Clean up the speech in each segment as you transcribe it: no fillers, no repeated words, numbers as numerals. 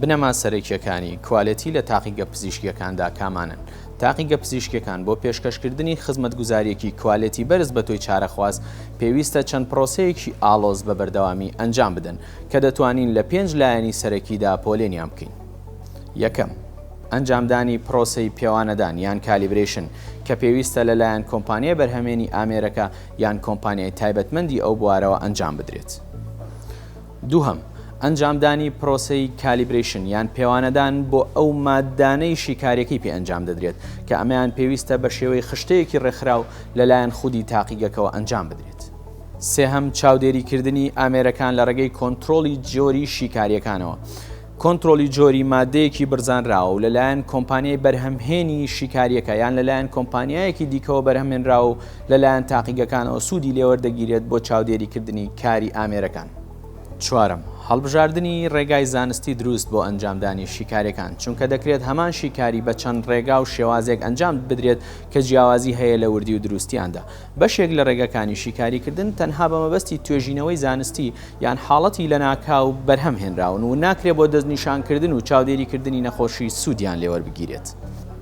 بنەما سەرەکیەکانی کوالێتی لە تاقیگە پزیشکیەکاندا کامانن. تاقیگە پزیشکیەکان بۆ پێشکەشکردنی خزمەتگوزاریەکی کوالێتی بەرز بە تۆی چارەخواز پێویستە چەند پرۆسەیەکی ئاڵۆز بە بەردەوامی ئەنجام بدەن کە دەتوانین لە 5 لایەنی سەرەکیدا پۆلێنیان بکەین. یەکەم، ئەنجامدانی پرۆسەی پێوانەدان یان کالیبرێشن کە پێویستە لەلایەن کۆمپانیای بەرهەمێنی ئامێرەکە یان کۆمپانیای تایبەتمەندی ئەو بوارەوە ئەنجام بدرێت. دووهەم، ئەنجامدانی پرۆسەی کالیبرێشن یان پێوانەدان بۆ ئەو ماددانەی شیکاریەکەی پێ ئەنجام دەدرێت کە ئەمەیان پێویستە بە شێوەی خشتەیەکی ڕێکخراو لەلایەن خودی تاقیگەکەوە ئەنجام بدرێت. سێهەم، چاودێریکردنی ئامێرەکان لە ڕێگەی کۆنتڕۆلی جۆری شیکاریەکانەوە. کۆنتڕۆلی جۆری مادەیەکی برزانراوە و لەلایەن کۆمپانیای بەرهەمهێنی شیکاریەکە یان لەلایەن کۆمپانیایەکی دیکەوە بەرهەمهێنراوە و لەلایەن تاقیگەکانەوە سوودی لێوەردەگیرێت بۆ چاودێریکردنی کاری ئامێرەکان. چوارەم، هەڵبژاردننی ڕێگای زانستی دروست بۆ ئەنجامدانی شیکاریەکان چونکە دەکرێت هەمان شیکاری بە چەند ڕێگا و شێوازێک ئەنجام بدرێت کە جیاوازی هەیە لە وردی و دروستیاندا. بەشێک لە ڕێگەکانی شیکاریکردن تەنها بە مەبەستی توێژینەوەی زانستی یان حاڵەتی لە ناکاو بەرهەم هێنراون و ناکرێت بۆ دەستنیشانکردن و چاودێریکردنی نەخۆشی سوودیان لێوەربگیرێت.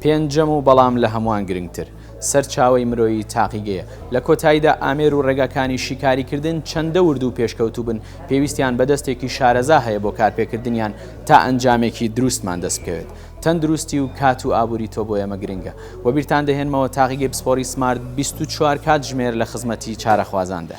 پێنجەم و بەڵام لە هەمووان گرنگتر، سەرچاوەی مرۆیی تاقیگەیە. لە کۆتاییدا ئامێر و ڕێگاکانی شیکاریکردن چەندە ورد و پێشکەوتوو بن پێویستیان بە دەستێکی شارەزا هەیە بۆ کارپێکردنیان تا ئەنجامێکی دروستمان دەست بکەوێت. تەندروستی و کات و ئابووری تۆ بۆ ئێمە گرنگە. وە بیرتان دەهێنمەوە تاقیگەی پسپۆڕی سمارت 24 کات ژمێر لە خزمەتی چارەخوازاندا.